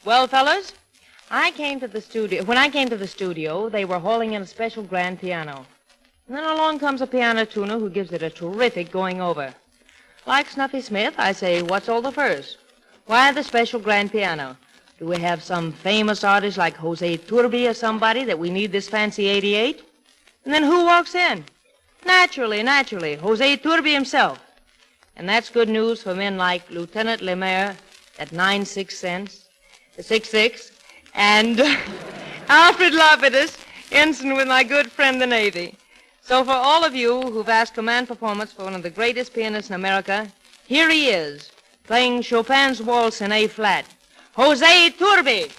Well, fellas, when I came to the studio, they were hauling in a special grand piano. And then along comes a piano tuner who gives it a terrific going over. Like Snuffy Smith, I say, what's all the fuss? Why the special grand piano? Do we have some famous artist like Jose Iturbi or somebody that we need this fancy 88? And then who walks in? Naturally, Jose Iturbi himself. And that's good news for men like Lieutenant Lemaire at 96 cents, 66, and Alfred Lapidus, ensign with my good friend the Navy. So for all of you who've asked command performance for one of the greatest pianists in America, here he is, playing Chopin's Waltz in A-flat, Jose Iturbi.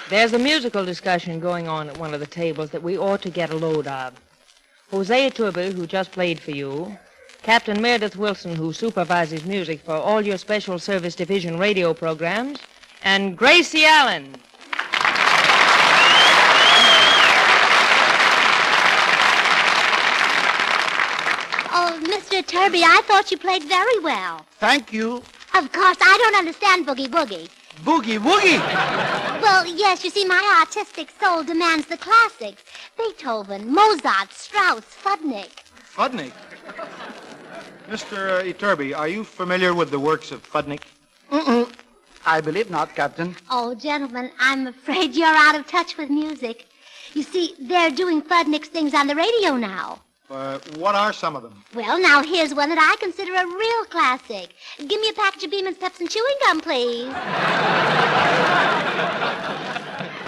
There's a musical discussion going on at one of the tables that we ought to get a load of. Jose Iturbi, who just played for you, Captain Meredith Wilson, who supervises music for all your Special Service Division radio programs, and Gracie Allen. Oh, Mr. Iturbi, I thought you played very well. Thank you. Of course, I don't understand boogie-woogie. Boogie-woogie? Well, yes, you see, my artistic soul demands the classics. Beethoven, Mozart, Strauss, Fudnik. Fudnik? Mr. Iturbi, are you familiar with the works of Fudnik? I believe not, Captain. Oh, gentlemen, I'm afraid you're out of touch with music. You see, they're doing Fudnik's things on the radio now. What are some of them? Well, now here's one that I consider a real classic. Give me a package of Beeman's Pepsin chewing gum, please.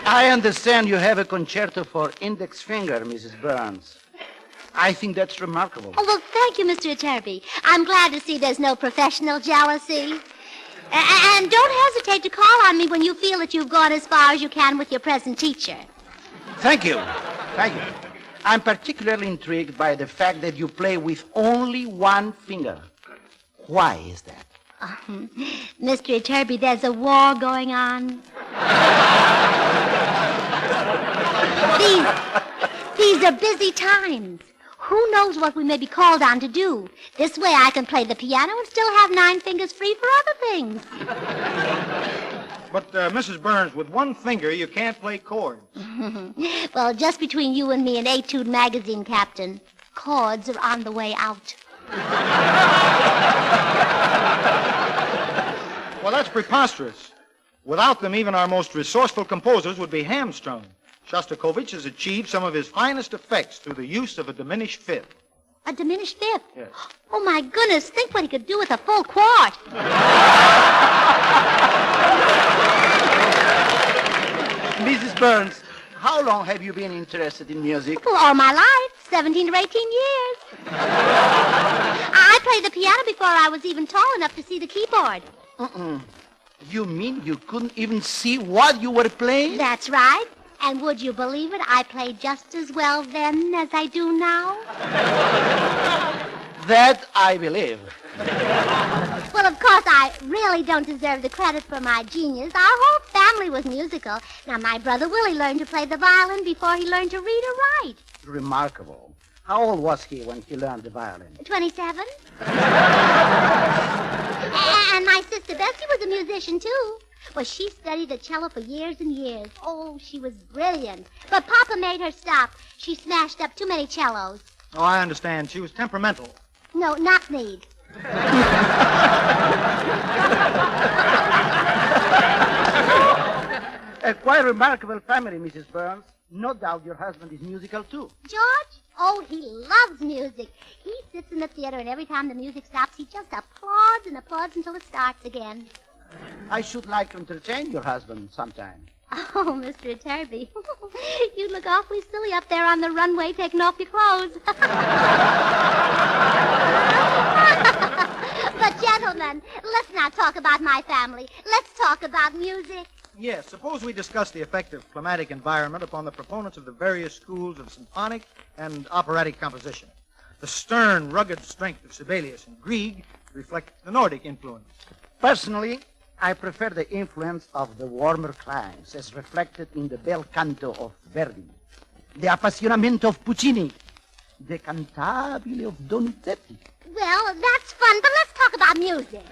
I understand you have a concerto for index finger, Mrs. Burns. I think that's remarkable. Oh, well, thank you, Mr. Iturbi. I'm glad to see there's no professional jealousy. And don't hesitate to call on me when you feel that you've gone as far as you can with your present teacher. Thank you. Thank you. I'm particularly intrigued by the fact that you play with only one finger. Why is that? Mr. Iturbi, there's a war going on. These are busy times. Who knows what we may be called on to do? This way I can play the piano and still have 9 fingers free for other things. But, Mrs. Burns, with one finger, you can't play chords. Well, just between you and me and Etude magazine, Captain, chords are on the way out. Well, that's preposterous. Without them, even our most resourceful composers would be hamstrung. Shostakovich has achieved some of his finest effects through the use of a diminished fifth. A diminished fifth? Yes. Oh, my goodness, think what he could do with a full quart. Mrs. Burns, how long have you been interested in music? Well, all my life, 17 or 18 years. I played the piano before I was even tall enough to see the keyboard. You mean you couldn't even see what you were playing? That's right. And would you believe it, I played just as well then as I do now. That I believe. Well, of course, I really don't deserve the credit for my genius. Our whole family was musical. Now, my brother Willie learned to play the violin before he learned to read or write. Remarkable. How old was he when he learned the violin? 27. And my sister Bessie was a musician, too. Well, she studied the cello for years and years. Oh, she was brilliant. But Papa made her stop. She smashed up too many cellos. Oh, I understand. She was temperamental. No, knock-kneed. A quite remarkable family, Mrs. Burns. No doubt your husband is musical, too. George? Oh, he loves music. He sits in the theater, and every time the music stops, he just applauds and applauds until it starts again. I should like to entertain your husband sometime. Oh, Mr. Iturbi, you look awfully silly up there on the runway taking off your clothes. But, gentlemen, let's not talk about my family. Let's talk about music. Yes, suppose we discuss the effect of climatic environment upon the proponents of the various schools of symphonic and operatic composition. The stern, rugged strength of Sibelius and Grieg reflect the Nordic influence. Personally, I prefer the influence of the warmer climes as reflected in the bel canto of Verdi, the appassionamento of Puccini, the cantabile of Donizetti. Well, that's fun, but let's talk about music.